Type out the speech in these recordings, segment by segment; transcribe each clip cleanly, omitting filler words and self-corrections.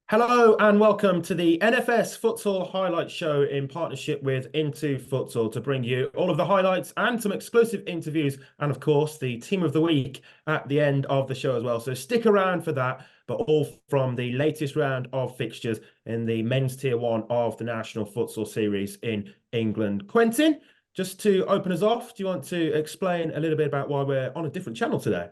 Hello and welcome to the NFS Futsal Highlight Show in partnership with Into Futsal to bring you all of the highlights and some exclusive interviews and of course the team of the week at the end of the show as well. So stick around for that, but all from the latest round of fixtures in the men's tier one of the National Futsal Series in England. Quentin, just to open us off, do you want to explain a little bit about why we're on a different channel today?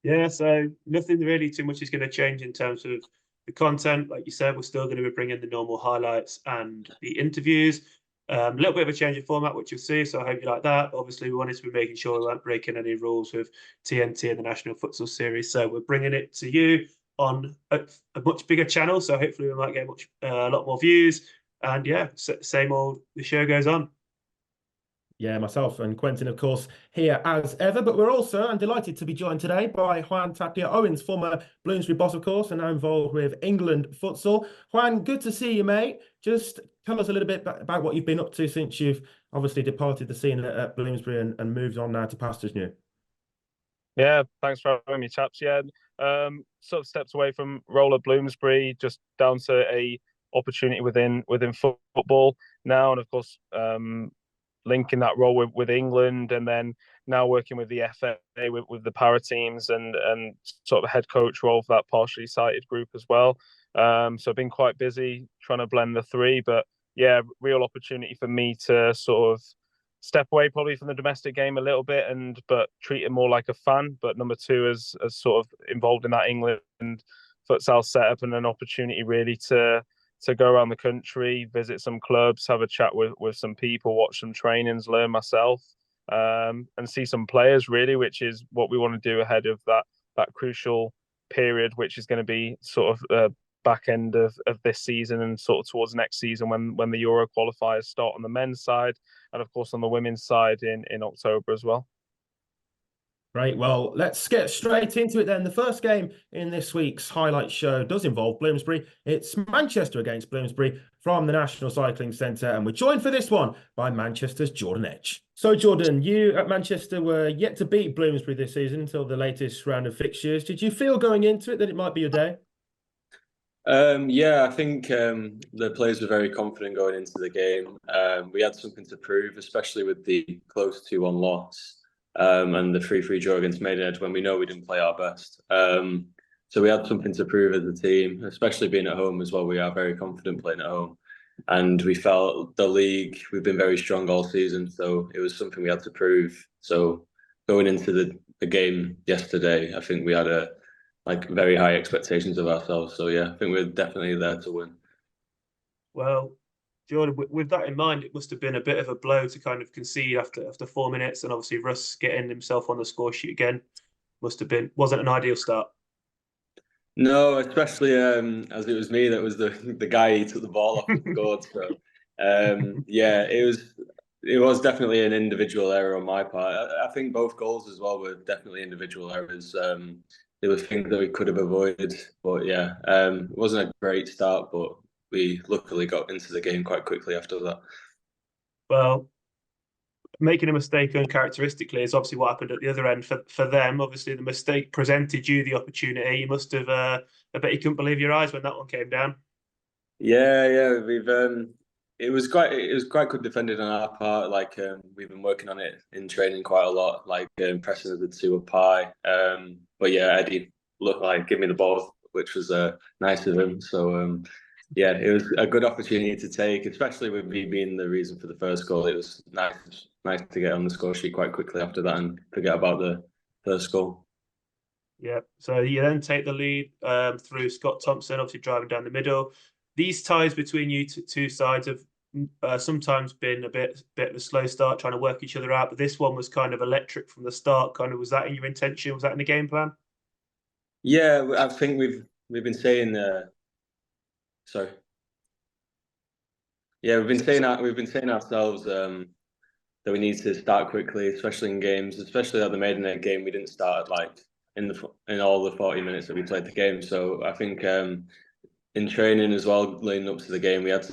Yeah, so nothing really too much is going to change in terms of the content. Like you said, we're still going to be bringing the normal highlights and the interviews. A little bit of a change of format, which you'll see. So I hope you like that. Obviously, we wanted to be making sure we weren't breaking any rules with TNT and the National Futsal Series. So we're bringing it to you on a much bigger channel. So hopefully we might get a lot more views. And yeah, same old. The show goes on. Yeah, myself and Quentin, of course, here as ever. But we're also, I'm delighted to be joined today by Juan Tapia Owens, former Bloomsbury boss, of course, and now involved with England futsal. Juan, good to see you, mate. Just tell us a little bit about what you've been up to since you've obviously departed the scene at Bloomsbury and moved on now to pastures new. Yeah, thanks for having me, chaps. Yeah, sort of stepped away from role at Bloomsbury, just down to a opportunity within football now, and of course, linking that role with England, and then now working with the FA with the para teams and sort of head coach role for that partially sighted group as well. So I've been quite busy trying to blend the three, but yeah, real opportunity for me to sort of step away probably from the domestic game a little bit but treat it more like a fan. But number two, as sort of involved in that England futsal setup, and an opportunity really to go around the country, visit some clubs, have a chat with some people, watch some trainings, learn myself, and see some players really, which is what we want to do ahead of that crucial period, which is going to be sort of back end of this season and sort of towards next season when the Euro qualifiers start on the men's side, and of course on the women's side in October as well. Great. Well, let's get straight into it then. The first game in this week's highlight show does involve Bloomsbury. It's Manchester against Bloomsbury from the National Cycling Centre, and we're joined for this one by Manchester's Jordan Edge. So, Jordan, you at Manchester were yet to beat Bloomsbury this season until the latest round of fixtures. Did you feel going into it that it might be your day? Yeah, I think the players were very confident going into the game. We had something to prove, especially with the close 2-1 loss. And the 3-3 draw against Maidenhead when we know we didn't play our best. So we had something to prove as a team, especially being at home as well. We are very confident playing at home. And we felt the league, we've been very strong all season. So it was something we had to prove. So going into the game yesterday, I think we had very high expectations of ourselves. So yeah, I think we're definitely there to win. Well, Jordan, with that in mind, it must have been a bit of a blow to kind of concede after 4 minutes, and obviously Russ getting himself on the score sheet again wasn't an ideal start. No, especially as it was me that was the guy who took the ball off and scored. So yeah, it was definitely an individual error on my part. I think both goals as well were definitely individual errors. There were things that we could have avoided, but yeah, it wasn't a great start, but we luckily got into the game quite quickly after that. Well, making a mistake uncharacteristically is obviously what happened at the other end for them. Obviously, the mistake presented you the opportunity. You must have, I bet you couldn't believe your eyes when that one came down. Yeah, it was quite good defending on our part. We've been working on it in training quite a lot, pressing the two up high. But yeah, Eddie looked like give me the ball, which was nice of him. So yeah, it was a good opportunity to take, especially with me being the reason for the first goal. It was nice to get on the score sheet quite quickly after that and forget about the first goal. Yeah, so you then take the lead through Scott Thompson, obviously driving down the middle. These ties between you two sides have sometimes been a bit of a slow start, trying to work each other out. But this one was kind of electric from the start. Kind of, was that in your intention? Was that in the game plan? Yeah, I think we've been saying. Sorry. Yeah, we've been saying ourselves that we need to start quickly, especially in games, especially at the Maidenhead game. We didn't start in all the 40 minutes that we played the game. So I think in training as well, leading up to the game, we had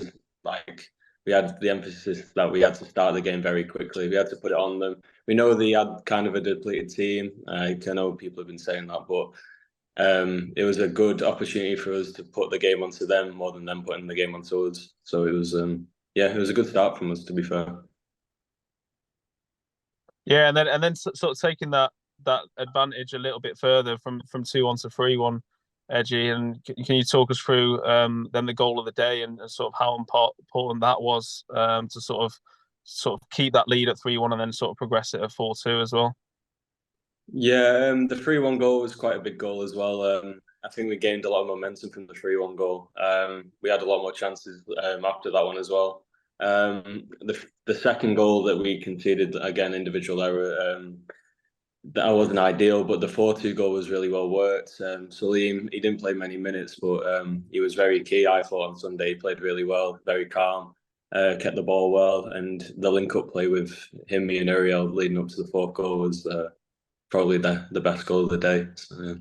the emphasis that we had to start the game very quickly. We had to put it on them. We know they had kind of a depleted team. I know people have been saying that, but it was a good opportunity for us to put the game onto them more than them putting the game onto us. So it was it was a good start from us, to be fair. Yeah, and then sort of taking that advantage a little bit further from 2-1 to 3-1, Edgy. And can you talk us through then the goal of the day and sort of how important that was to sort of keep that lead at 3-1 and then sort of progress it at 4-2 as well? Yeah, the 3-1 goal was quite a big goal as well. I think we gained a lot of momentum from the 3-1 goal. We had a lot more chances after that one as well. The second goal that we conceded, again, individual error, that wasn't ideal, but the 4-2 goal was really well worked. Salim, he didn't play many minutes, but he was very key, I thought, on Sunday. He played really well, very calm, kept the ball well, and the link-up play with him, me and Uriel leading up to the fourth goal was probably the best goal of the day. So, yeah.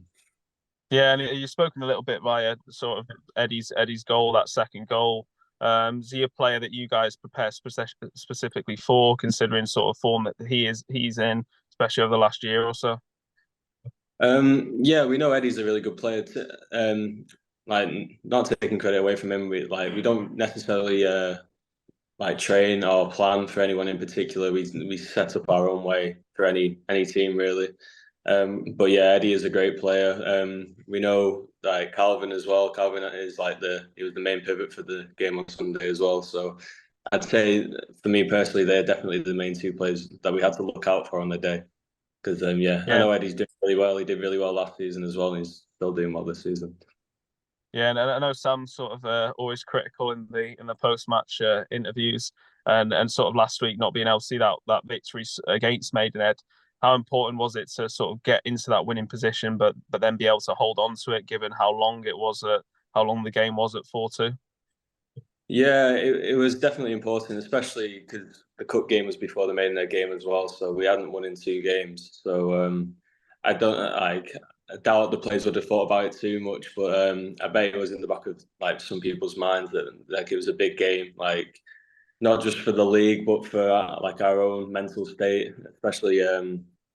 Yeah, and you've spoken a little bit via sort of Eddie's goal, that second goal. Is he a player that you guys prepare specifically for, considering sort of form that he's in, especially over the last year or so? Yeah, we know Eddie's a really good player. Like, not taking credit away from him, we don't necessarily train or plan for anyone in particular. We set up our own way for any team really. But yeah, Eddie is a great player. We know like Calvin as well. Calvin is he was the main pivot for the game on Sunday as well. So I'd say for me personally, they're definitely the main two players that we had to look out for on the day. Because I know Eddie's doing really well. He did really well last season as well, and he's still doing well this season. Yeah, and I know Sam's sort of always critical in the post-match interviews, and sort of last week not being able to see that victory against Maidenhead. How important was it to sort of get into that winning position, but then be able to hold on to it, given how long the game was at 4-2? Yeah, it was definitely important, especially because the cup game was before the Maidenhead game as well. So we hadn't won in 2 games. So I don't I doubt the players would have thought about it too much, but I bet it was in the back of some people's minds that it was a big game, not just for the league, but for our own mental state, especially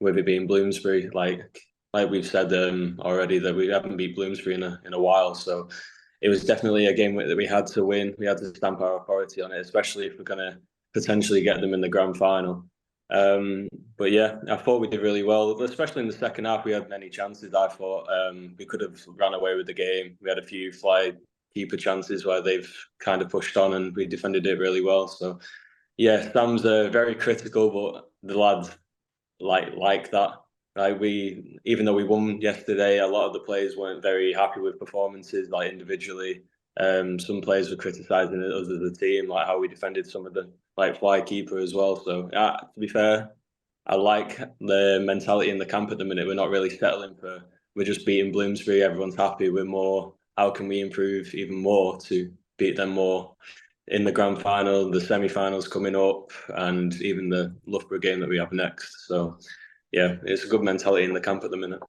with it being Bloomsbury. Like we've said already, that we haven't beat Bloomsbury in a while, so it was definitely a game that we had to win. We had to stamp our authority on it, especially if we're going to potentially get them in the grand final. But yeah, I thought we did really well, especially in the second half. We had many chances. I thought we could have ran away with the game. We had a few fly keeper chances where they've kind of pushed on, and we defended it really well. So yeah, Sam's very critical, but the lads like that. Even though we won yesterday, a lot of the players weren't very happy with performances, individually. Some players were criticising us as a team, like how we defended some of the fly keeper as well. So to be fair, I like the mentality in the camp at the minute. We're not really settling for we're just beating Bloomsbury. Everyone's happy. We're more, how can we improve even more to beat them more in the grand final, the semi-finals coming up, and even the Loughborough game that we have next. So yeah, it's a good mentality in the camp at the minute.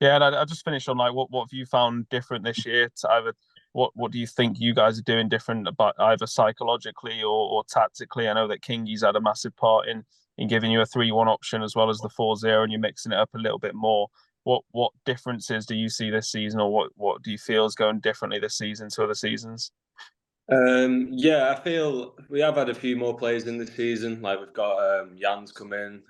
Yeah, and I just finished on what have you found different this year to either what do you think you guys are doing different about either psychologically or tactically? I know that Kingy's had a massive part in giving you a 3-1 option as well as the 4-0, and you're mixing it up a little bit more. What differences do you see this season, or what do you feel is going differently this season to other seasons? Yeah, I feel we have had a few more players in the season. We've got Jan's come in,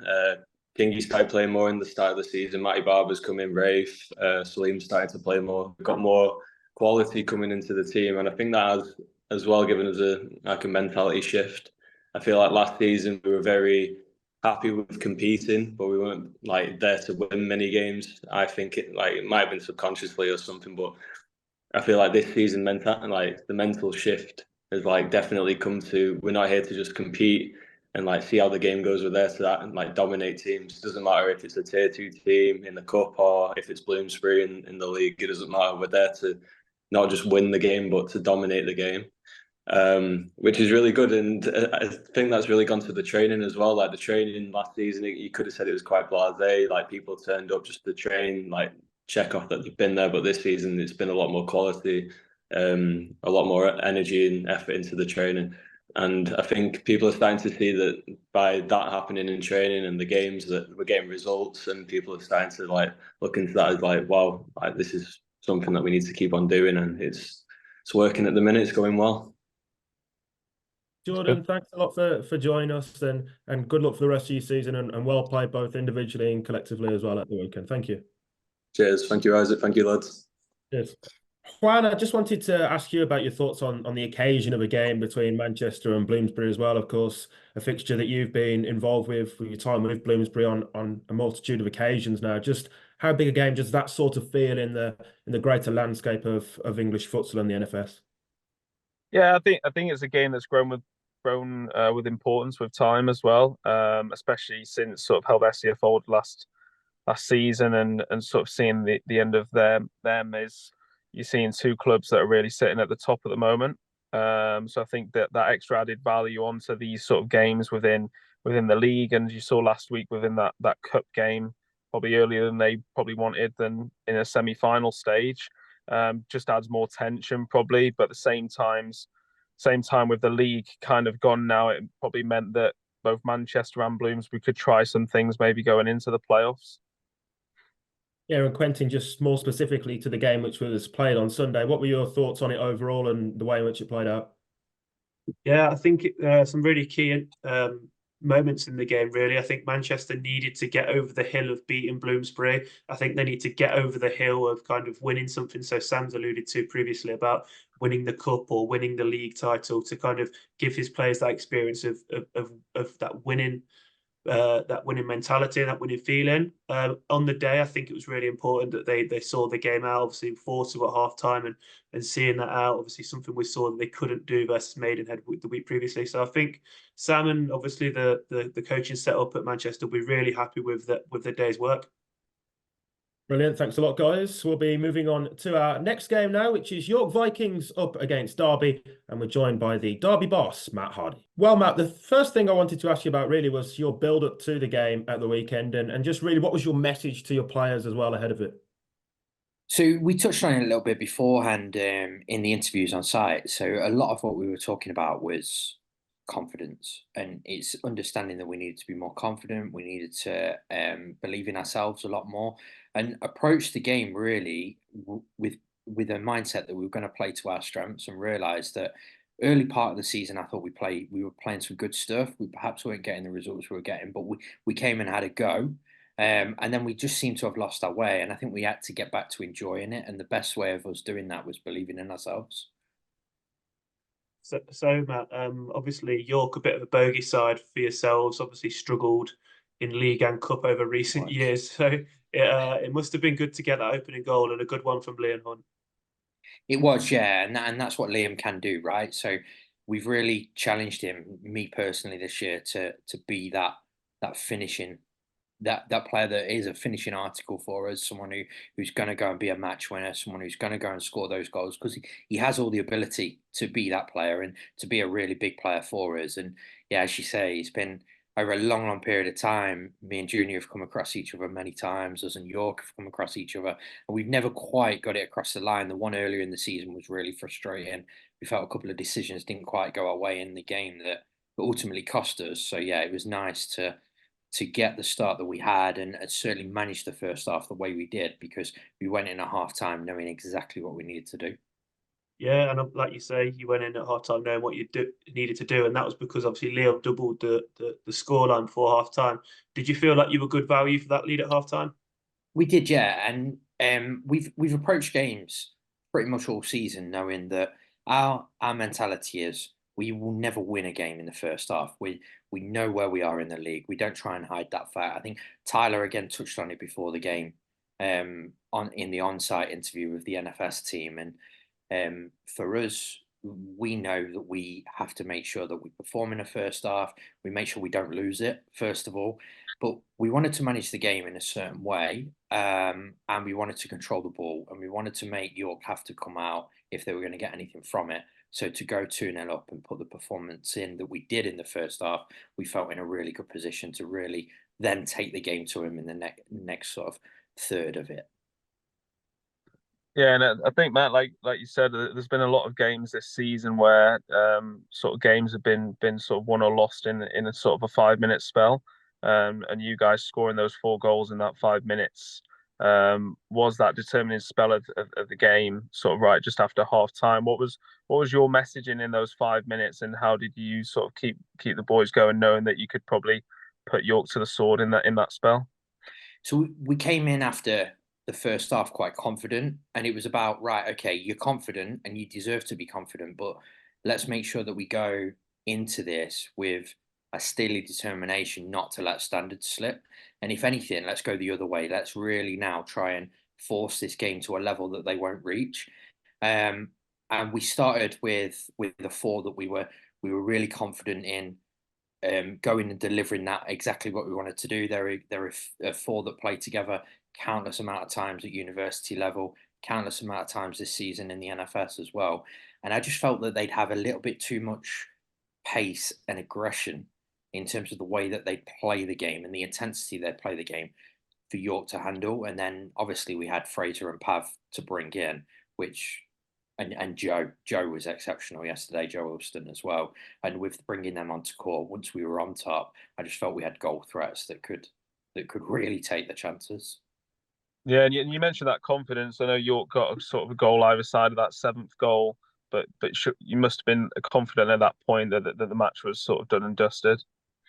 Kingy started playing more in the start of the season. Matty Barber's come in, Rafe, Salim started to play more. We've got more quality coming into the team, and I think that has as well given us a mentality shift. I feel like last season we were very happy with competing, but we weren't there to win many games. I think it might have been subconsciously or something, but I feel like this season the mental shift has definitely come to, we're not here to just compete and see how the game goes. We're there to that and dominate teams. It doesn't matter if it's a tier 2 team in the cup or if it's Bloomsbury in the league. It doesn't matter. We're there to not just win the game, but to dominate the game, which is really good. And I think that's really gone to the training as well. The training last season, you could have said it was quite blasé. People turned up just to train, check off that they've been there. But this season, it's been a lot more quality, a lot more energy and effort into the training. And I think people are starting to see that by that happening in training and the games, that we're getting results, and people are starting to like look into that as like, wow, like this is something that we need to keep on doing, and it's working at the minute. It's going well. Jordan, thanks a lot for joining us, and good luck for the rest of your season, and well played both individually and collectively as well at the weekend. Thank you. Cheers. Thank you, Isaac. Thank you, lads. Yes. Juan, I just wanted to ask you about your thoughts on the occasion of a game between Manchester and Bloomsbury as well. Of course, a fixture that you've been involved with your time with Bloomsbury on a multitude of occasions now. Just how big a game does that sort of feel in the greater landscape of English futsal and the NFS? Yeah, I think it's a game that's grown with importance with time as well, especially since sort of Helvetia folded last season, and sort of seeing the end of them is you're seeing two clubs that are really sitting at the top at the moment. So I think that extra added value onto these sort of games within the league, and you saw last week within that cup game, probably earlier than they probably wanted than in a semi-final stage. Just adds more tension probably, but at the same time with the league kind of gone now, it probably meant that both Manchester and Bloomsbury could try some things maybe going into the playoffs. Yeah, and Quentin, just more specifically to the game which was played on Sunday, what were your thoughts on it overall and the way in which it played out? Yeah, I think some really key moments in the game, really. I think Manchester needed to get over the hill of beating Bloomsbury. I think they need to get over the hill of kind of winning something. So Sam's alluded to previously about winning the cup or winning the league title, to kind of give his players that experience of that winning mentality and that winning feeling. On the day, I think it was really important that they saw the game out. Obviously, 4-2 at half time, and seeing that out, obviously something we saw that they couldn't do versus Maidenhead the week previously. So I think Sam and obviously the coaching setup at Manchester will be really happy with the day's work. Brilliant. Thanks a lot, guys. We'll be moving on to our next game now, which is York Vikings up against Derby, and we're joined by the Derby boss, Matt Hardy. Well, Matt, the first thing I wanted to ask you about really was your build-up to the game at the weekend, and just really what was your message to your players as well ahead of it? So we touched on it a little bit beforehand in the interviews on site. So a lot of what we were talking about was confidence, and it's understanding that we needed to be more confident. We needed to believe in ourselves a lot more, and approach the game really with a mindset that we were going to play to our strengths, and realize that early part of the season I thought we were playing some good stuff. We perhaps weren't getting the results we were getting, but we came and had a go. And then we just seemed to have lost our way. And I think we had to get back to enjoying it. And the best way of us doing that was believing in ourselves. So Matt, obviously York a bit of a bogey side for yourselves. Obviously struggled in league and cup over recent years. So it must have been good to get that opening goal, and a good one from Liam Hunt. It was, yeah, and that's what Liam can do, right? So we've really challenged him, me personally, this year to be that finishing. That player that is a finishing article for us, someone who's going to go and be a match winner, someone who's going to go and score those goals, because he has all the ability to be that player and to be a really big player for us. And yeah, as you say, it's been over a long, long period of time. Me and Junior have come across each other many times. Us and York have come across each other, and we've never quite got it across the line. The one earlier in the season was really frustrating. We felt a couple of decisions didn't quite go our way in the game that ultimately cost us. So yeah, it was nice to get the start that we had, and certainly manage the first half the way we did, because we went in at half time knowing exactly what we needed to do. Yeah, and like you say, you went in at half time knowing what you needed to do, and that was because obviously Leo doubled the scoreline before half time. Did you feel like you were good value for that lead at half time? We did, yeah, and we've approached games pretty much all season knowing that our mentality is we will never win a game in the first half. We know where we are in the league. We don't try and hide that fact. I think Tyler again touched on it before the game, in the on-site interview with the NFS team, and for us, we know that we have to make sure that we perform in the first half. We make sure we don't lose it, first of all. But we wanted to manage the game in a certain way, and we wanted to control the ball, and we wanted to make York have to come out if they were going to get anything from it. So to go 2-0 up and put the performance in that we did in the first half, we felt in a really good position to really then take the game to him in the next sort of third of it. Yeah, and I think Matt, like you said, there's been a lot of games this season where sort of games have been sort of won or lost in a sort of a 5 minute spell, and you guys scoring those 4 goals in that 5 minutes was that determining spell of the game, sort of right just after half time. What was your messaging in those 5 minutes, and how did you sort of keep the boys going, knowing that you could probably put York to the sword in that spell? So we came in after the first half quite confident, and it was about, right, okay, you're confident and you deserve to be confident, but let's make sure that we go into this with a steely determination not to let standards slip. And if anything, let's go the other way. Let's really now try and force this game to a level that they won't reach. And we started with the 4 that we were really confident in, going and delivering that exactly what we wanted to do. There are 4 that played together countless amount of times at university level, countless amount of times this season in the NFS as well. And I just felt that they'd have a little bit too much pace and aggression in terms of the way that they play the game and the intensity they play the game for York to handle. And then obviously we had Fraser and Pav to bring in, which and Joe was exceptional yesterday, Joe Wilston as well. And with bringing them onto court, once we were on top, I just felt we had goal threats that could really take the chances. Yeah, and you mentioned that confidence. I know York got a sort of a goal either side of that 7th goal, but you must have been confident at that point that the match was sort of done and dusted.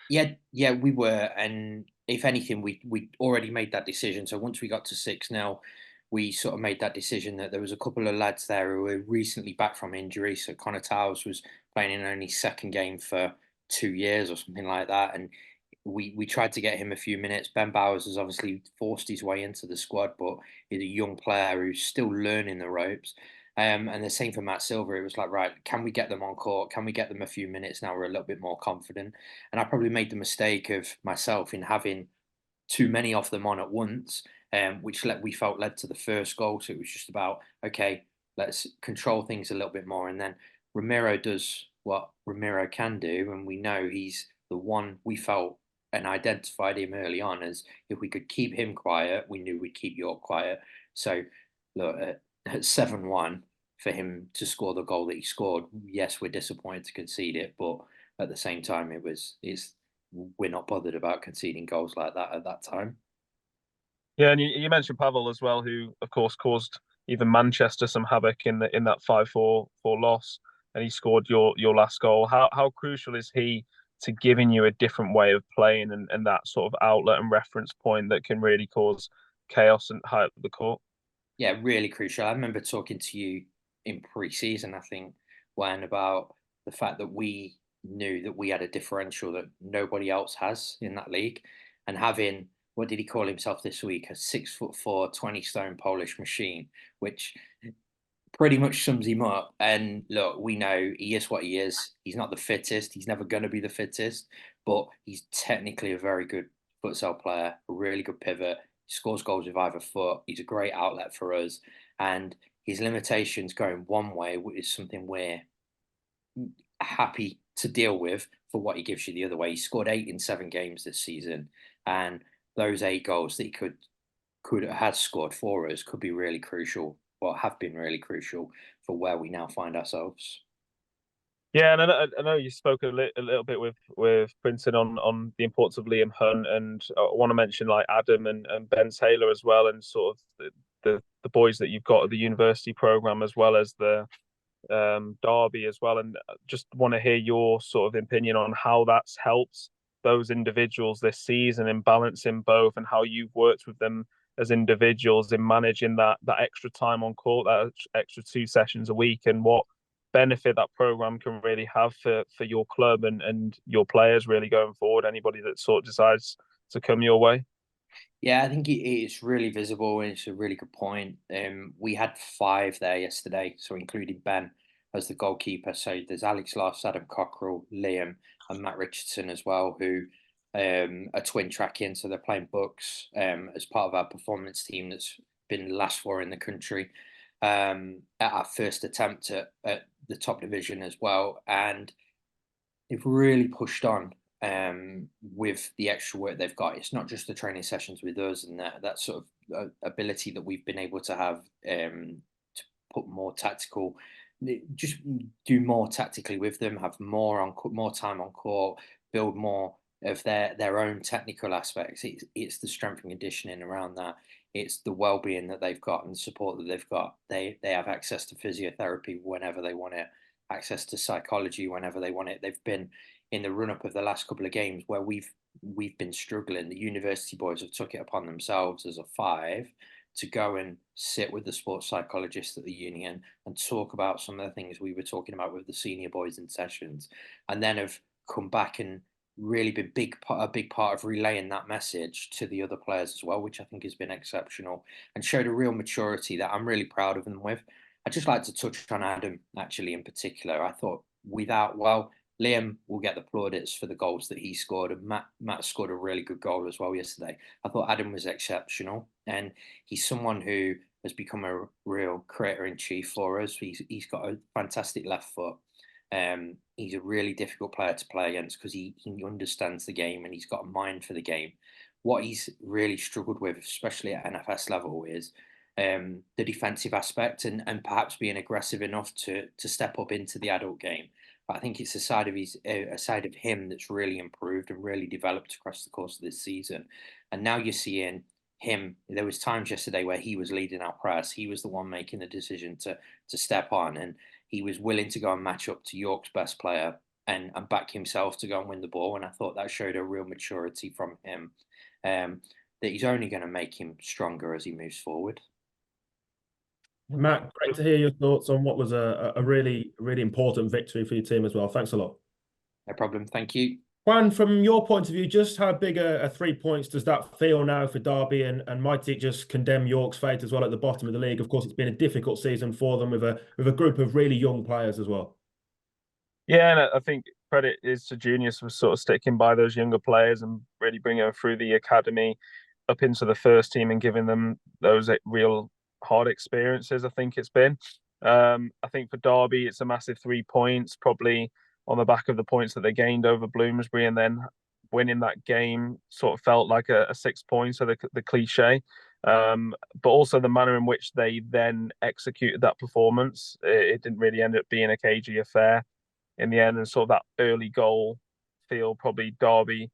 Yeah, we were, and if anything, we already made that decision. So once we got to 6-0, we sort of made that decision that there was a couple of lads there who were recently back from injury. So Connor Towers was playing in only second game for 2 years or something like that, and we tried to get him a few minutes. Ben Bowers has obviously forced his way into the squad, but he's a young player who's still learning the ropes. And the same for Matt Silver. It was like, right, can we get them on court? Can we get them a few minutes now? We're a little bit more confident. And I probably made the mistake of myself in having too many of them on at once, which we felt led to the first goal. So it was just about, okay, let's control things a little bit more. And then Ramiro does what Ramiro can do. And we know he's the one we felt and identified him early on as, if we could keep him quiet, we knew we'd keep York quiet. So look, at 7-1, for him to score the goal that he scored, yes, we're disappointed to concede it, but at the same time, we're not bothered about conceding goals like that at that time. Yeah, and you mentioned Pavel as well, who of course caused even Manchester some havoc in that 5-4 loss, and he scored your last goal. How crucial is he to giving you a different way of playing and that sort of outlet and reference point that can really cause chaos and high up the court? Yeah, really crucial. I remember talking to you in pre-season, I think, when about the fact that we knew that we had a differential that nobody else has in that league, and having, what did he call himself this week? A 6'4", 20-stone Polish machine, which pretty much sums him up. And look, we know he is what he is. He's not the fittest. He's never going to be the fittest, but he's technically a very good futsal player, a really good pivot. He scores goals with either foot. He's a great outlet for us. And his limitations going one way is something we're happy to deal with for what he gives you the other way. He scored 8 in 7 games this season. And those 8 goals that he could have scored for us could be really crucial, or have been really crucial for where we now find ourselves. Yeah, and I know you spoke a little bit with Princeton on the importance of Liam Hunt, and I want to mention like Adam and Ben Taylor as well, and sort of the boys that you've got at the university program, as well as the Derby as well, and just want to hear your sort of opinion on how that's helped those individuals this season in balancing both, and how you've worked with them as individuals in managing that extra time on court, that extra 2 sessions a week, and what benefit that program can really have for your club and your players really going forward. Anybody that sort of decides to come your way. Yeah, I think it's really visible, and it's a really good point. We had 5 there yesterday, so including Ben as the goalkeeper. So there's Alex Loss, Adam Cockrell, Liam, and Matt Richardson as well, who are twin tracking. So they're playing books as part of our performance team that's been the last 4 in the country at our first attempt at the top division as well. And they've really pushed on with the extra work they've got. It's not just the training sessions with us and that sort of ability that we've been able to have put more tactical, just do more tactically with them, have more time on court, build more of their own technical aspects. It's the strength and conditioning around that. It's the well-being that they've got and the support that they've got. They have access to physiotherapy whenever they want it, access to psychology whenever they want it. They've been in the run-up of the last couple of games where we've been struggling. The university boys have took it upon themselves as a 5 to go and sit with the sports psychologist at the union and talk about some of the things we were talking about with the senior boys in sessions, and then have come back and really been a big part of relaying that message to the other players as well, which I think has been exceptional and showed a real maturity that I'm really proud of them with. I'd just like to touch on Adam actually in particular. I thought Liam will get the plaudits for the goals that he scored, and Matt scored a really good goal as well yesterday. I thought Adam was exceptional, and he's someone who has become a real creator in chief for us. He's got a fantastic left foot. He's a really difficult player to play against because he understands the game and he's got a mind for the game. What he's really struggled with, especially at NFS level, is the defensive aspect and perhaps being aggressive enough to step up into the adult game. But I think it's a side of him that's really improved and really developed across the course of this season. And now you're seeing him. There was times yesterday where he was leading our press. He was the one making the decision to step on, and he was willing to go and match up to York's best player and back himself to go and win the ball. And I thought that showed a real maturity from him, that he's only going to make him stronger as he moves forward. Matt, great to hear your thoughts on what was a really, really important victory for your team as well. Thanks a lot. No problem. Thank you. Juan, from your point of view, just how big a 3 points does that feel now for Derby, and might it just condemn York's fate as well at the bottom of the league? Of course, it's been a difficult season for them with a group of really young players as well. Yeah, and I think credit is to Junius for sort of sticking by those younger players and really bringing them through the academy up into the first team and giving them those real hard experiences. I think it's been. I think for Derby, it's a massive 3 points, probably on the back of the points that they gained over Bloomsbury, and then winning that game sort of felt like a 6 points, so the cliche. But also the manner in which they then executed that performance. It didn't really end up being a cagey affair in the end, and sort of that early goal feel probably Derby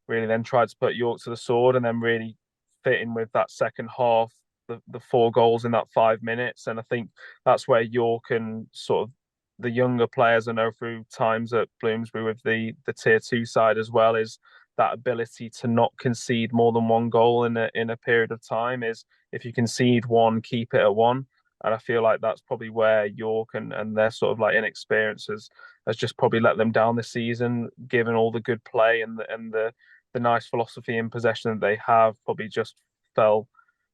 really then tried to put York to the sword, and then really fit in with that second half, the 4 goals in that 5 minutes. And I think that's where York and sort of the younger players, I know through times at Bloomsbury with the tier 2 side as well, is that ability to not concede more than 1 goal in a period of time. Is if you concede 1, keep it at 1. And I feel like that's probably where York and their sort of like inexperience has just probably let them down this season, given all the good play and the nice philosophy in possession that they have, probably just fell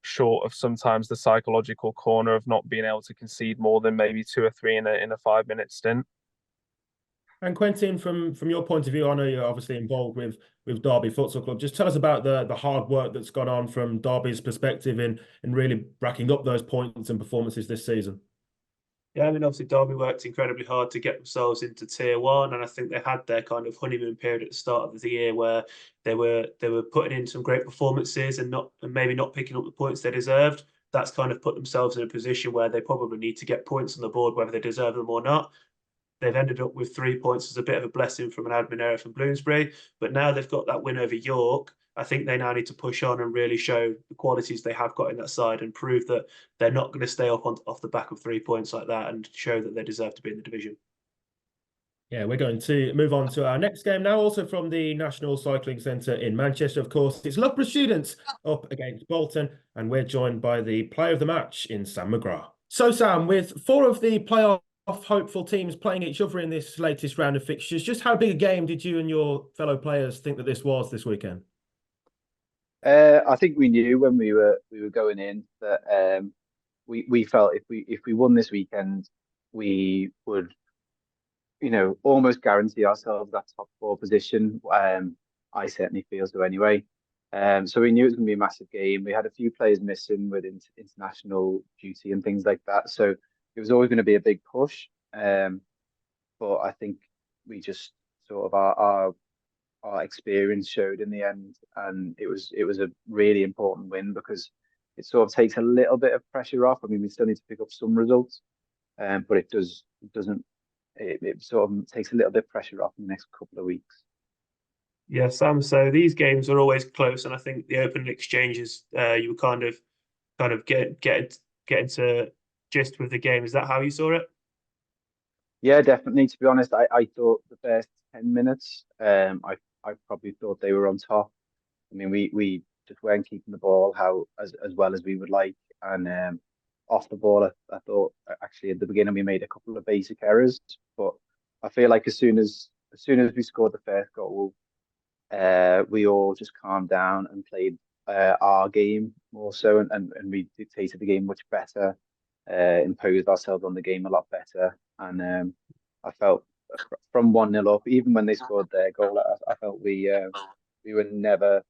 short of sometimes the psychological corner of not being able to concede more than maybe 2 or 3 in a 5-minute stint. And Quentin, from your point of view, I know you're obviously involved with Derby Futsal Club. Just tell us about the hard work that's gone on from Derby's perspective in really racking up those points and performances this season. Yeah, I mean, obviously Derby worked incredibly hard to get themselves into Tier 1, and I think they had their kind of honeymoon period at the start of the year where they were putting in some great performances and maybe not picking up the points they deserved. That's kind of put themselves in a position where they probably need to get points on the board, whether they deserve them or not. They've ended up with 3 points as a bit of a blessing from an admin error from Bloomsbury, but now they've got that win over York. I think they now need to push on and really show the qualities they have got in that side and prove that they're not going to stay up off the back of 3 points like that, and show that they deserve to be in the division. Yeah, we're going to move on to our next game now, also from the National Cycling Centre in Manchester. Of course, it's Loughborough students up against Bolton, and we're joined by the player of the match in Sam McGrath. So, Sam, with 4 of the playoff hopeful teams playing each other in this latest round of fixtures, just how big a game did you and your fellow players think that this was this weekend? I think we knew when we were going in that we felt if we won this weekend, we would, almost guarantee ourselves that top 4 position. I certainly feel so anyway. So we knew it was going to be a massive game. We had a few players missing with international duty and things like that, so it was always going to be a big push. But I think we just sort of our experience showed in the end, and it was a really important win because it sort of takes a little bit of pressure off. I mean, we still need to pick up some results, but it doesn't. It sort of takes a little bit of pressure off in the next couple of weeks. Yeah, Sam. So these games are always close, and I think the opening exchanges, you were kind of getting to gist with the game. Is that how you saw it? Yeah, definitely. To be honest, I thought the first 10 minutes, I probably thought they were on top. I mean, we just weren't keeping the ball as well as we would like, and off the ball, I thought actually at the beginning we made a couple of basic errors, but I feel like as soon as we scored the first goal, we all just calmed down and played our game more so, and we dictated the game much better, imposed ourselves on the game a lot better, and I felt from 1-0 up, even when they scored their goal, I felt we were never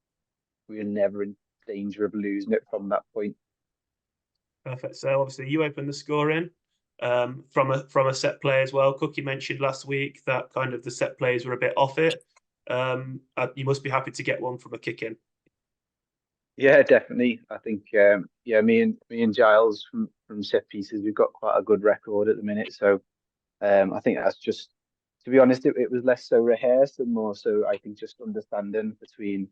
in danger of losing it from that point. Perfect. So obviously you opened the scoring from a set play as well. Cookie mentioned last week that kind of the set plays were a bit off it. You must be happy to get one from a kick in. Yeah, definitely. I think me and Giles from set pieces, we've got quite a good record at the minute. So I think that's just, to be honest, it was less so rehearsed and more so I think just understanding between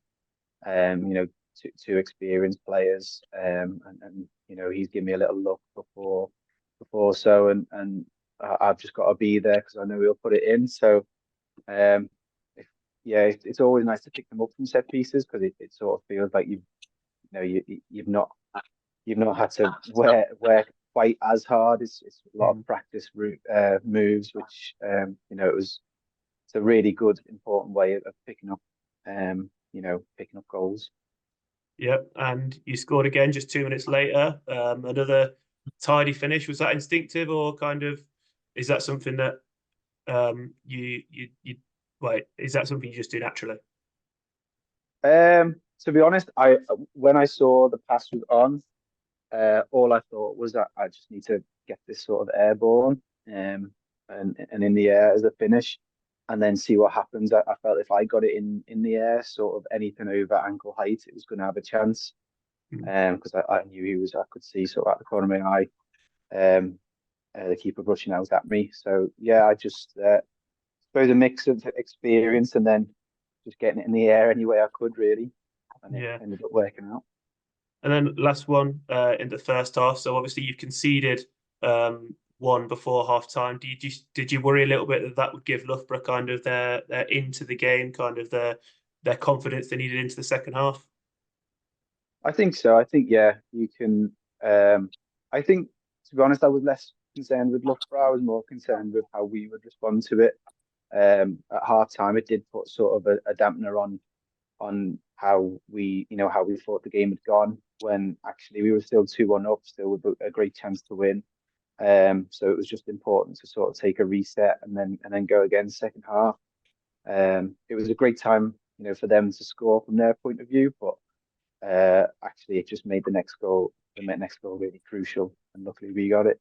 two experienced players, and he's given me a little look before so, and I've just got to be there because I know he'll put it in. So it's always nice to pick them up from set pieces because it sort of feels like you've not had to work quite as hard. It's a lot of practice moves, which it's a really good important way of picking up goals. Yep, and you scored again just 2 minutes later. Another tidy finish. Was that instinctive, or kind of is that something that is that something you just do naturally? To be honest, when I saw the pass was on, all I thought was that I just need to get this sort of airborne, and in the air as a finish, and then see what happens. I felt if I got it in the air, sort of anything over ankle height, it was going to have a chance. Because I knew I could see sort of at the corner of my eye, the keeper rushing out at me. So yeah, I just suppose a mix of experience and then just getting it in the air any way I could, really, and it ended up working out. And then last one in the first half. So obviously you've conceded one before half time. Did you worry a little bit that would give Loughborough kind of their into the game, kind of their confidence they needed into the second half? I think so. I think you can. I think, to be honest, I was less concerned with Loughborough. I was more concerned with how we would respond to it. At half time, it did put sort of a dampener on how we thought the game had gone, when actually we were still 2-1 up, still with a great chance to win. So it was just important to sort of take a reset and then go again second half. It was a great time, for them to score from their point of view, but actually it just made the next goal really crucial, and luckily we got it.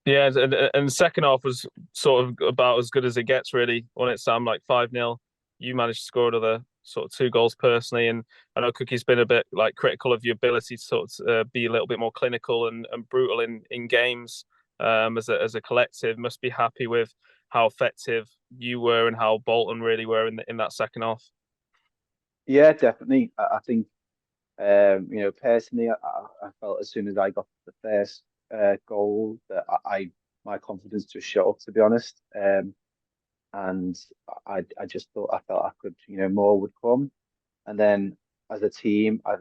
Yeah, and the second half was sort of about as good as it gets, really, wasn't it, Sam? Like 5-0. You managed to score another sort of 2 goals personally, and I know Cookie's been a bit critical of your ability to sort of be a little bit more clinical and brutal in games as a collective. Must be happy with how effective you were and how Bolton really were in that second half. Yeah, definitely. I think personally, I felt as soon as I got the first goal that my confidence just shot up, to be honest. And I just thought, I felt I could, more would come. And then as a team, I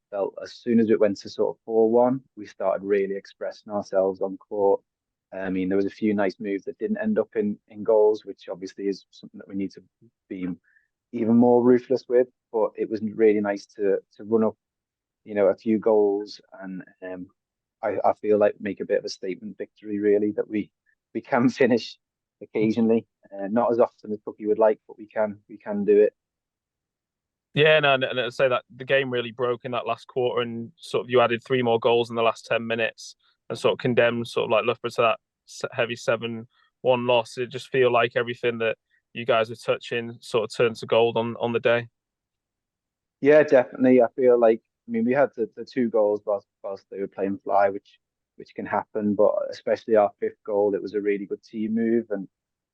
felt as soon as it went to sort of 4-1, we started really expressing ourselves on court. I mean, there was a few nice moves that didn't end up in goals, which obviously is something that we need to be even more ruthless with. But it was really nice to run up, a few goals, and I feel like make a bit of a statement victory, really, that we can finish occasionally, not as often as Cookie would like, but we can do it. Yeah, no, and I'd say that the game really broke in that last quarter, and sort of you added 3 more goals in the last 10 minutes and sort of condemned sort of like Loughborough to that heavy 7-1 loss. It just feel like everything that you guys were touching sort of turned to gold on the day. Yeah, definitely. I feel like I mean, we had the two goals whilst they were playing fly, which can happen, but especially our fifth goal, it was a really good team move and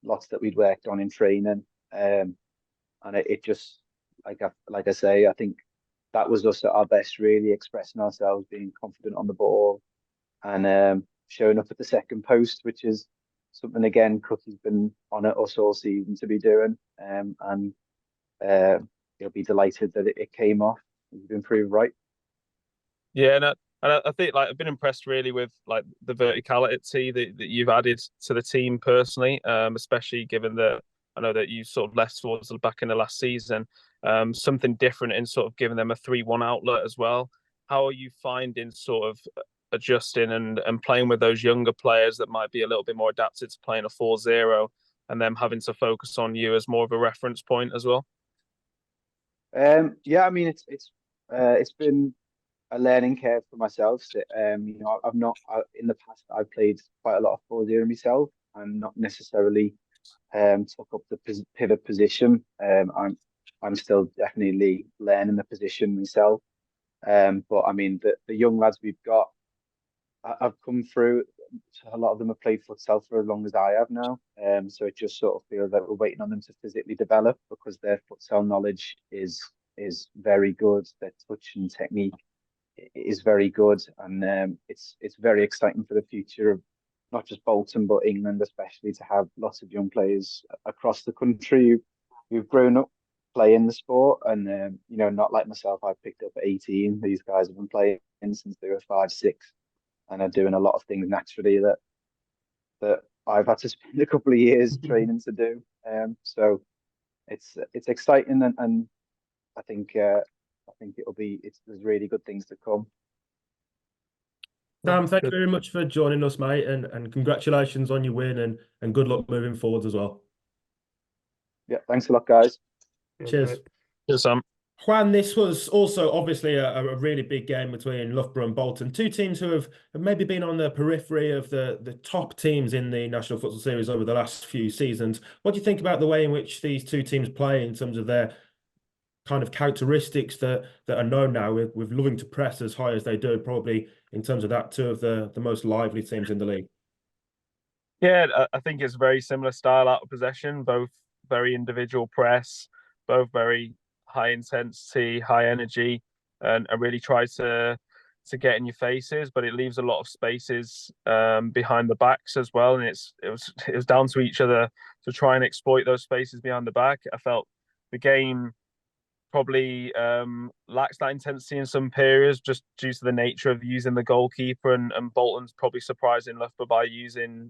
lots that we'd worked on in training. And it just, like I say, I think that was us at our best, really expressing ourselves, being confident on the ball, and showing up at the second post, which is something again Cookie's been on at us all season to be doing. And he'll be delighted that it came off. We've been proved right. Yeah, and I think like I've been impressed really with like the verticality that you've added to the team personally, especially given that I know that you sort of left towards the back in the last season. Something different in sort of giving them a 3-1 outlet as well. How are you finding sort of adjusting and playing with those younger players that might be a little bit more adapted to playing a 4-0 and them having to focus on you as more of a reference point as well? Yeah, I mean it's been a learning curve for myself. So, I've not in the past I've played quite a lot of 4-0 myself and not necessarily took up the pivot position. I'm still definitely learning the position myself. But I mean the young lads we've got, I've come through. A lot of them have played futsal for as long as I have now. So it just sort of feels like we're waiting on them to physically develop because their futsal knowledge is very good. Their touch and technique is very good, and it's very exciting for the future of not just Bolton but England, especially to have lots of young players across the country who've grown up playing the sport. And not like myself, I picked up at 18. These guys have been playing since they were 5, 6. And are doing a lot of things naturally that I've had to spend a couple of years training to do. So it's exciting, and I think there's really good things to come. Sam, thank you very much for joining us, mate, and congratulations on your win, and good luck moving forwards as well. Yeah, thanks a lot, guys. Cheers. Cheers, Sam. Juan, this was also obviously a really big game between Loughborough and Bolton, two teams who have maybe been on the periphery of the top teams in the National Futsal Series over the last few seasons. What do you think about the way in which these two teams play in terms of their kind of characteristics that are known now, with loving to press as high as they do, probably in terms of that, two of the most lively teams in the league? Yeah, I think it's a very similar style out of possession, both very individual press, both very high intensity, high energy, and really try to get in your faces, but it leaves a lot of spaces behind the backs as well. And it was down to each other to try and exploit those spaces behind the back. I felt the game probably lacks that intensity in some periods just due to the nature of using the goalkeeper, and Bolton's probably surprising Loughborough by using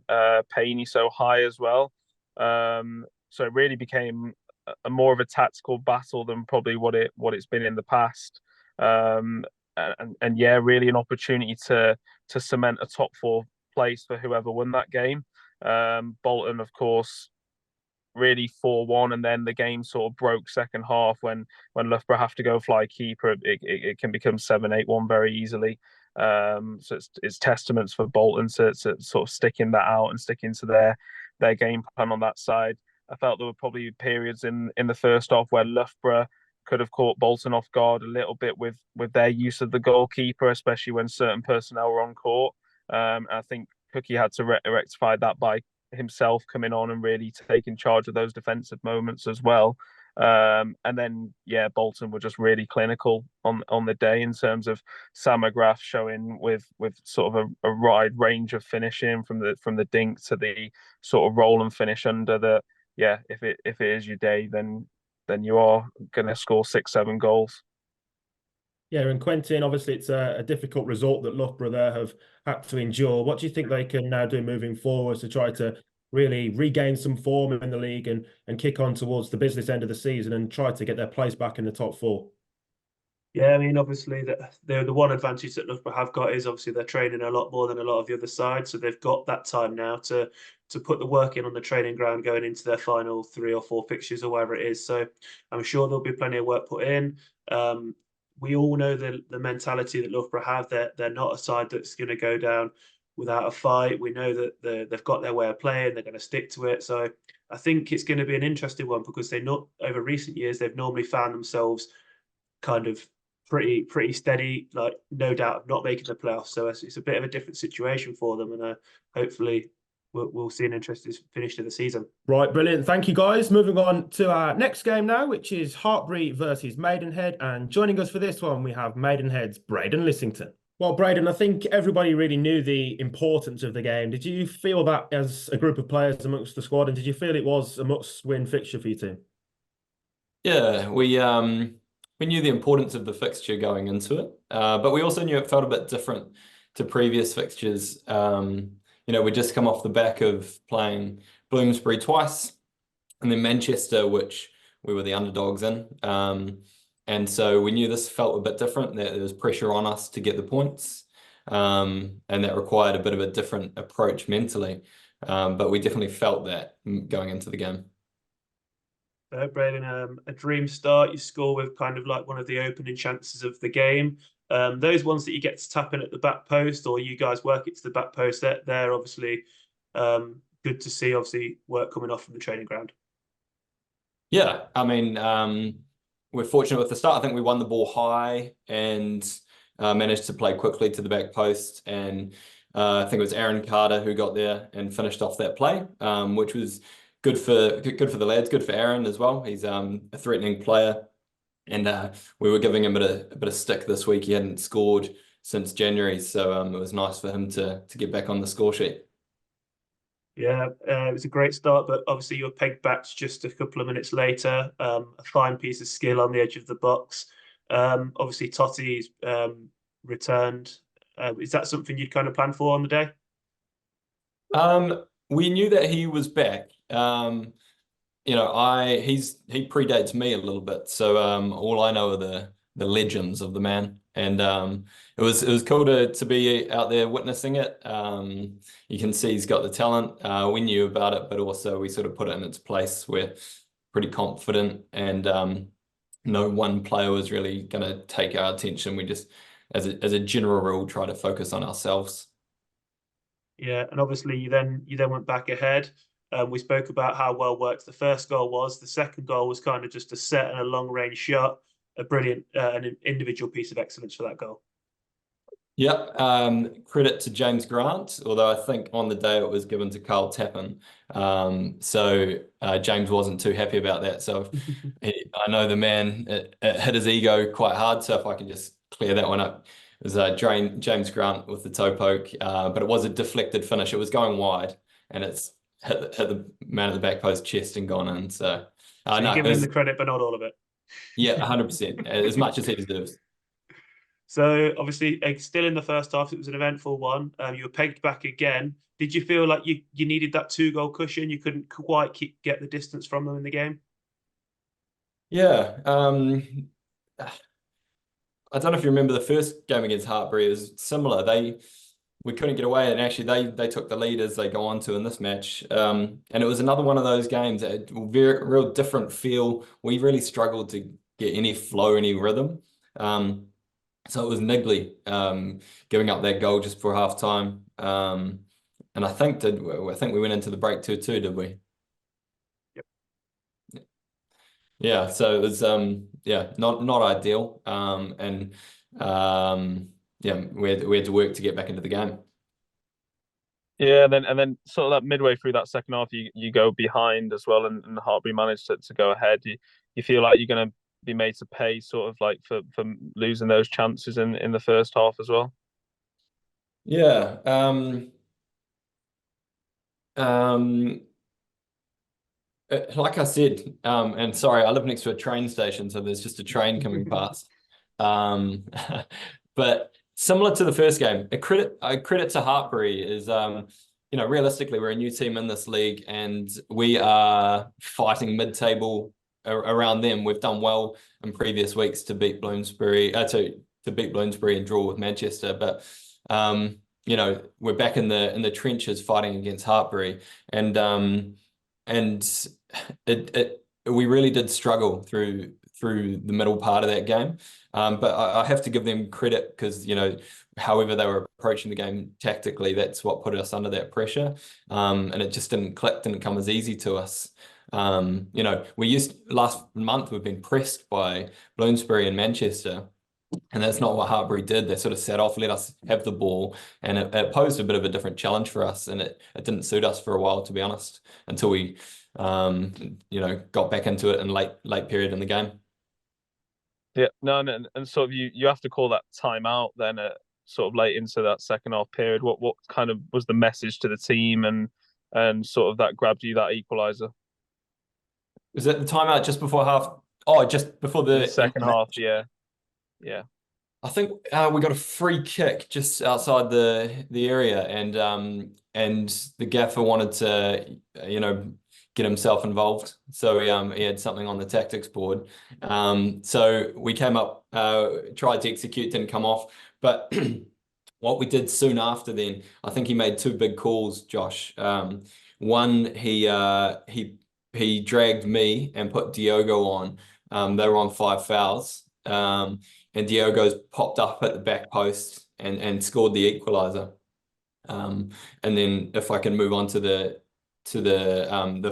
Payne so high as well. So it really became a more of a tactical battle than probably what it's been in the past. And yeah, really an opportunity to cement a top 4 place for whoever won that game. Bolton, of course, really 4-1, and then the game sort of broke second half when Loughborough have to go fly keeper. It can become 7-8-1 very easily. So it's testaments for Bolton to sort of sticking that out and sticking to their game plan on that side. I felt there were probably periods in the first half where Loughborough could have caught Bolton off guard a little bit with their use of the goalkeeper, especially when certain personnel were on court. I think Cookie had to rectify that by himself coming on and really taking charge of those defensive moments as well. And then yeah, Bolton were just really clinical on the day in terms of Sam McGrath showing with sort of a wide range of finishing from the dink to the sort of roll and finish under the. Yeah, if it is your day, then you are going to score 6-7 goals. Yeah, and Quentin, obviously it's a difficult result that Loughborough there have had to endure. What do you think they can now do moving forward to try to really regain some form in the league and kick on towards the business end of the season and try to get their place back in the top 4? Yeah, I mean, obviously, the one advantage that Loughborough have got is obviously they're training a lot more than a lot of the other sides, so they've got that time now to put the work in on the training ground going into their final 3 or 4 fixtures or whatever it is. So I'm sure there'll be plenty of work put in. We all know the mentality that Loughborough have. They're not a side that's going to go down without a fight. We know that they've got their way of playing. They're going to stick to it. So I think it's going to be an interesting one because over recent years they've normally found themselves kind of pretty steady, like no doubt of not making the playoffs. So it's a bit of a different situation for them, and hopefully we'll see an interesting finish to the season. Right, brilliant. Thank you, guys. Moving on to our next game now, which is Hartpury versus Maidenhead. And joining us for this one, we have Maidenhead's Braden Lissington. Well, Braden, I think everybody really knew the importance of the game. Did you feel that as a group of players amongst the squad, and did you feel it was a must-win fixture for your team? Yeah, we knew the importance of the fixture going into it, but we also knew it felt a bit different to previous fixtures. We just come off the back of playing Bloomsbury twice, and then Manchester, which we were the underdogs in. And so we knew this felt a bit different, that there was pressure on us to get the points, and that required a bit of a different approach mentally. But we definitely felt that going into the game. Braden, a dream start. You score with kind of like one of the opening chances of the game. Those ones that you get to tap in at the back post, or you guys work it to the back post, they're obviously good to see, obviously, work coming off from the training ground. Yeah, I mean, we're fortunate with the start. I think we won the ball high and managed to play quickly to the back post. And I think it was Aaron Carter who got there and finished off that play, which was good for the lads, good for Aaron as well. He's a threatening player. And we were giving him a bit of stick this week. He hadn't scored since January. So it was nice for him to get back on the score sheet. Yeah, it was a great start, but obviously you were pegged back just a couple of minutes later. A fine piece of skill on the edge of the box. Obviously Totti's returned. Is that something you'd kind of planned for on the day? We knew that he was back. He predates me a little bit, so all I know are the legends of the man, and it was cool to be out there witnessing it. You can see he's got the talent. We knew about it, but also we sort of put it in its place. We're pretty confident, and no one player was really going to take our attention. We just, as a general rule, try to focus on ourselves. Yeah, and obviously you then went back ahead. We spoke about how well worked the first goal was. The second goal was kind of just a set and a long range shot. A brilliant an individual piece of excellence for that goal. Yep. Credit to James Grant, although I think on the day it was given to Carl Tappan. So James wasn't too happy about that. So I know the man, it hit his ego quite hard. So if I can just clear that one up. It was James Grant with the toe poke, but it was a deflected finish. It was going wide, and it's hit the man at the back post chest and gone in. So you give him the credit, but not all of it. Yeah, 100%, as much as he deserves. So obviously, still in the first half, it was an eventful one. You were pegged back again. Did you feel like you needed that 2-goal cushion? You couldn't quite get the distance from them in the game? Yeah. I don't know if you remember the first game against Hartpury. It was similar. We couldn't get away, and actually they took the lead as they go on to in this match. And it was another one of those games, a very real different feel. We really struggled to get any flow, any rhythm. So it was niggly, giving up that goal just for half time. And I think we went into the break 2-2, did we? Yep. Yeah, so it was not ideal. We had to work to get back into the game. Yeah, and then sort of that midway through that second half, you go behind as well, and Hartpury managed to go ahead. You feel like you're going to be made to pay sort of like for losing those chances in the first half as well? Yeah. Like I said, and sorry, I live next to a train station, so there's just a train coming past. But similar to the first game, a credit to Hartpury is, realistically, we're a new team in this league, and we are fighting mid-table around them. We've done well in previous weeks to beat Bloomsbury, to beat Bloomsbury and draw with Manchester, but we're back in the trenches fighting against Hartpury, and we really did struggle through the middle part of that game. But I have to give them credit because, however they were approaching the game tactically, that's what put us under that pressure. And it just didn't come as easy to us. Last month we've been pressed by Bloomsbury and Manchester. And that's not what Hartpury did. They sort of sat off, let us have the ball, and it posed a bit of a different challenge for us, and it didn't suit us for a while, to be honest, until we got back into it in late period in the game. Yeah, no, and sort of you have to call that timeout then sort of late into that second half period. What kind of was the message to the team and sort of that grabbed you that equaliser? Was it the timeout just before half? Oh, just before the second half, yeah. I think we got a free kick just outside the area, and the gaffer wanted to get himself involved, so he had something on the tactics board. So we came up, tried to execute, didn't come off, but what we did soon after then, I think he made two big calls, Josh. One, he dragged me and put Diogo on. They were on 5 fouls. And Diogo's popped up at the back post and scored the equaliser. And then if I can move on to the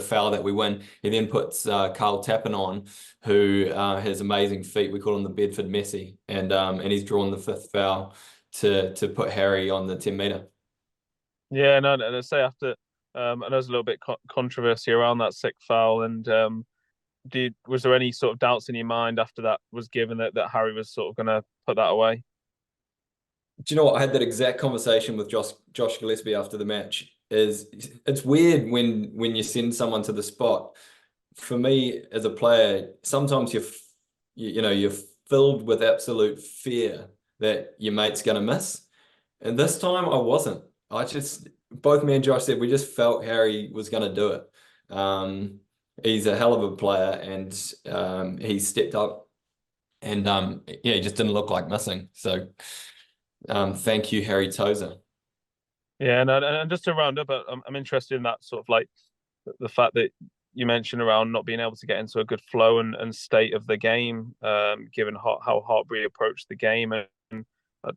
foul that we win, he then puts Carl Tappan on, who has amazing feet. We call him the Bedford Messi, and he's drawn the 5th foul to put Harry on the 10-metre. Yeah, no, and I say after I know there's a little bit controversy around that 6th foul, and was there any sort of doubts in your mind after that was given that Harry was sort of going to put that away? Do you know what? I had that exact conversation with Josh Gillespie after the match. It's weird when you send someone to the spot. For me as a player, sometimes you're filled with absolute fear that your mate's going to miss, and this time I wasn't. Both me and Josh said we just felt Harry was going to do it. He's a hell of a player, and he stepped up, and he just didn't look like missing. So thank you, Harry Tozer. Yeah, and just to round up, I'm interested in that sort of like the fact that you mentioned around not being able to get into a good flow and state of the game, given how Hartpury approached the game, and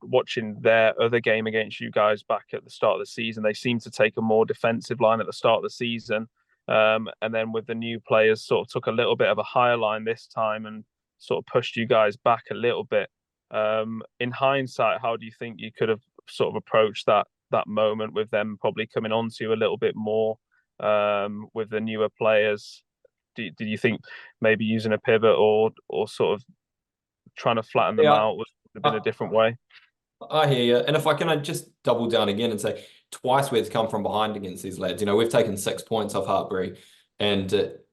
watching their other game against you guys back at the start of the season. They seem to take a more defensive line at the start of the season. And then with the new players, sort of took a little bit of a higher line this time and sort of pushed you guys back a little bit. In hindsight, how do you think you could have sort of approached that moment with them probably coming onto you a little bit more with the newer players? Do you think maybe using a pivot or sort of trying to flatten them out would have been a different way? I hear you. And if I can just double down again and say twice we've come from behind against these lads. We've taken 6 points off Hartpury, and it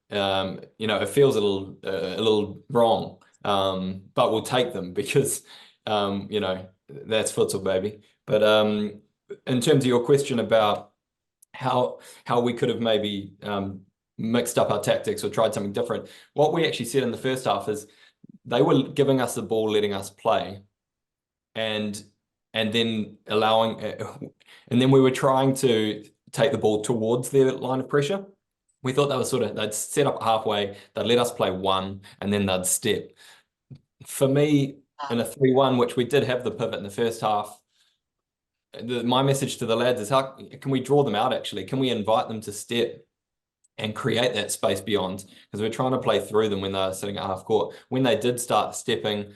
feels a little wrong. But we'll take them because that's futsal, baby. But in terms of your question about how we could have maybe mixed up our tactics or tried something different, what we actually said in the first half is they were giving us the ball, letting us play, and then and then we were trying to take the ball towards their line of pressure. We thought that was they'd set up halfway, they'd let us play one, and then they'd step. For me, in a 3-1, which we did have the pivot in the first half, my message to the lads is, how can we draw them out actually? Can we invite them to step and create that space beyond? Because we're trying to play through them when they're sitting at half court. When they did start stepping,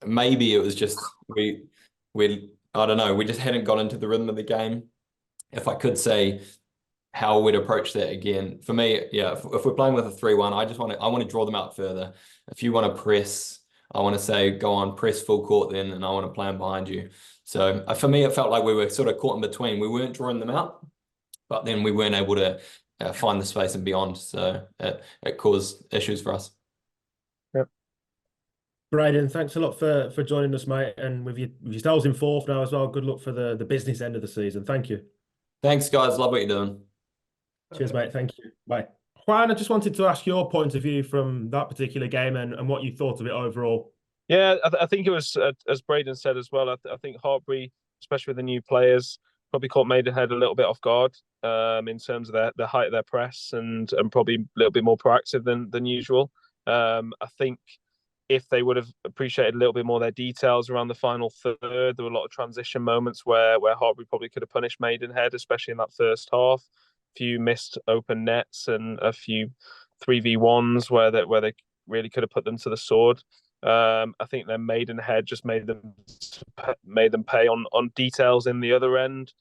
maybe it was just we I don't know, we just hadn't got into the rhythm of the game. If I could say how we'd approach that again, for me, yeah, if we're playing with a 3-1, I want to draw them out further. If you want to press, I want to say go on, press full court then, and I want to play them behind you. So for me, it felt like we were sort of caught in between. We weren't drawing them out, but then we weren't able to find the space and beyond. So it caused issues for us. Yep. Brayden, thanks a lot for joining us, mate. And with yourselves in 4th now as well, good luck for the business end of the season. Thank you. Thanks, guys. Love what you're doing. Cheers, mate. Thank you. Bye. Juan, I just wanted to ask your point of view from that particular game and what you thought of it overall. Yeah, I think it was, as Brayden said as well, I think Hartpury, especially with the new players, probably caught Maidenhead a little bit off guard in terms of the height of their press and probably a little bit more proactive than usual. I think if they would have appreciated a little bit more their details around the final third, there were a lot of transition moments where Hartpury probably could have punished Maidenhead, especially in that first half. A few missed open nets and a few 3v1s where they really could have put them to the sword. I think their Maidenhead just made them pay on details in the other end,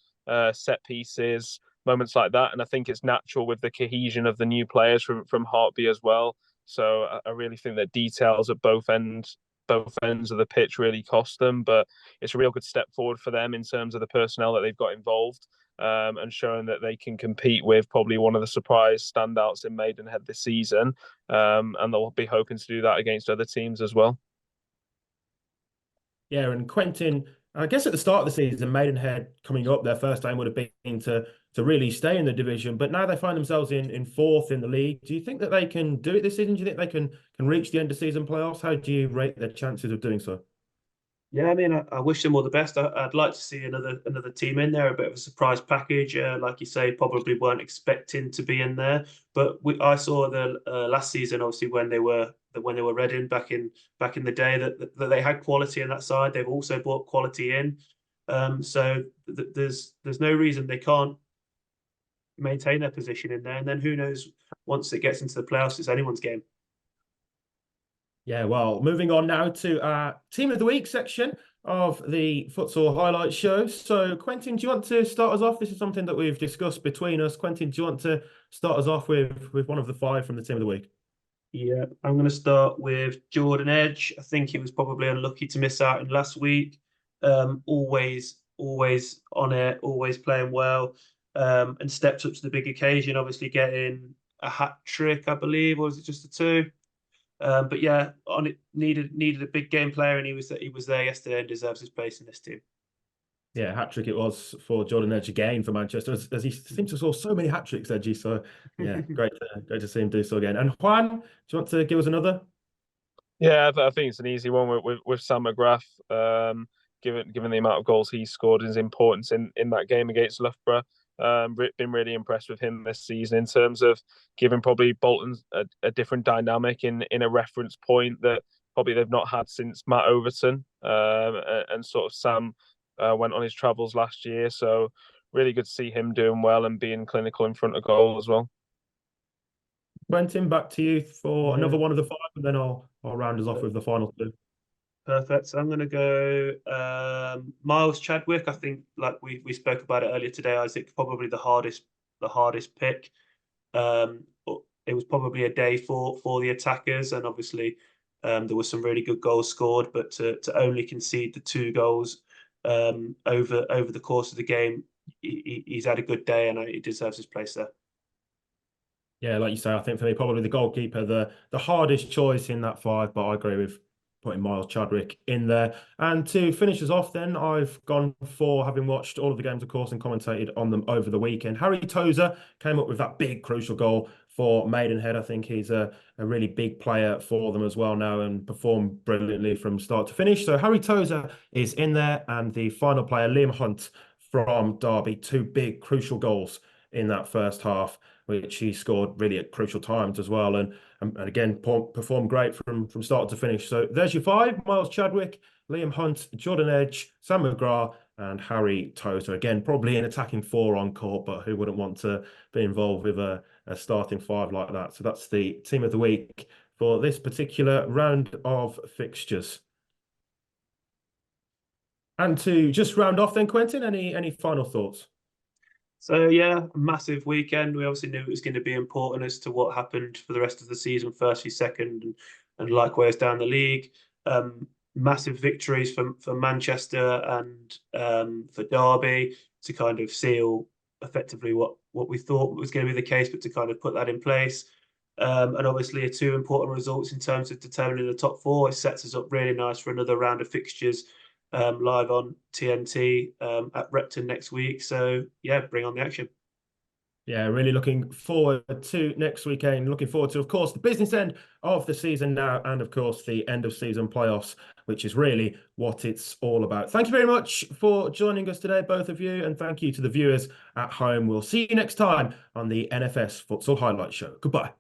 set pieces, moments like that. And I think it's natural with the cohesion of the new players from Hartpury as well. So I really think that details at both ends of the pitch really cost them, but it's a real good step forward for them in terms of the personnel that they've got involved, and showing that they can compete with probably one of the surprise standouts in Maidenhead this season, and they'll be hoping to do that against other teams as well. Yeah, and Quentin, I guess at the start of the season, Maidenhead coming up, their first aim would have been to really stay in the division, but now they find themselves in fourth in the league. Do you think that they can do it this season? Do you think they can reach the end of season playoffs? How do you rate their chances of doing so? Yeah, I mean, I wish them all the best. I'd like to see another team in there, a bit of a surprise package. Like you say, probably weren't expecting to be in there, but I saw the last season, obviously when they were Reading back in the day, that they had quality in that side. They've also brought quality in, so there's no reason they can't maintain their position in there. And then who knows? Once it gets into the playoffs, it's anyone's game. Yeah, well, moving on now to our Team of the Week section of the Futsal Highlight Show. So, Quentin, do you want to start us off? This is something that we've discussed between us. Quentin, do you want to start us off with one of the 5 from the Team of the Week? Yeah, I'm going to start with Jordan Edge. I think he was probably unlucky to miss out in last week. Always on it, always playing well, and stepped up to the big occasion, obviously getting a hat trick, I believe, or was it just a 2? But yeah, on it needed a big game player, and he was there yesterday and deserves his place in this team. Yeah, hat trick it was for Jordan Edge again for Manchester, as he seems to score so many hat tricks, Edgy. So yeah, great to see him do so again. And Juan, do you want to give us another? Yeah, I think it's an easy one with Sam McGrath. Given the amount of goals he scored and his importance in that game against Loughborough. Been really impressed with him this season in terms of giving probably Bolton a different dynamic in a reference point that probably they've not had since Matt Overton, and sort of Sam went on his travels last year. So really good to see him doing well and being clinical in front of goal as well. Quentin, back to you for another one of the 5, and then I'll round us off with the final 2. Perfect. So I'm going to go Miles Chadwick. I think, like we spoke about it earlier today, Isaac, probably the hardest pick. It was probably a day for the attackers, and obviously there was some really good goals scored, but to only concede the 2 goals over the course of the game, he's had a good day, and he deserves his place there. Yeah, like you say, I think for me, probably the goalkeeper, the hardest choice in that 5, but I agree with putting Miles Chadwick in there. And to finish us off then, I've gone for, having watched all of the games, of course, and commentated on them over the weekend, Harry Tozer came up with that big crucial goal for Maidenhead. I think he's a really big player for them as well now and performed brilliantly from start to finish. So Harry Tozer is in there, and the final player, Liam Hunt from Derby, 2 big crucial goals in that first half, which he scored really at crucial times as well, and again performed great from start to finish. So there's your 5: Miles Chadwick, Liam Hunt, Jordan Edge, Sam McGrath, and Harry Tozer. Again, probably an attacking 4 on court, but who wouldn't want to be involved with a starting 5 like that? So that's the Team of the Week for this particular round of fixtures. And to just round off then, Quentin, any final thoughts? So yeah, massive weekend. We obviously knew it was going to be important as to what happened for the rest of the season, first, second, and likewise down the league. Massive victories for Manchester and for Derby to kind of seal effectively what we thought was going to be the case, but to kind of put that in place. And obviously 2 important results in terms of determining the top 4. It sets us up really nice for another round of fixtures live on TNT at Repton next week. So yeah, bring on the action. Yeah, really looking forward to next weekend. Looking forward to, of course, the business end of the season now, and of course the end of season playoffs, which is really what it's all about. Thank you very much for joining us today, both of you, and thank you to the viewers at home. We'll see you next time on the NFS Futsal Highlight Show. Goodbye.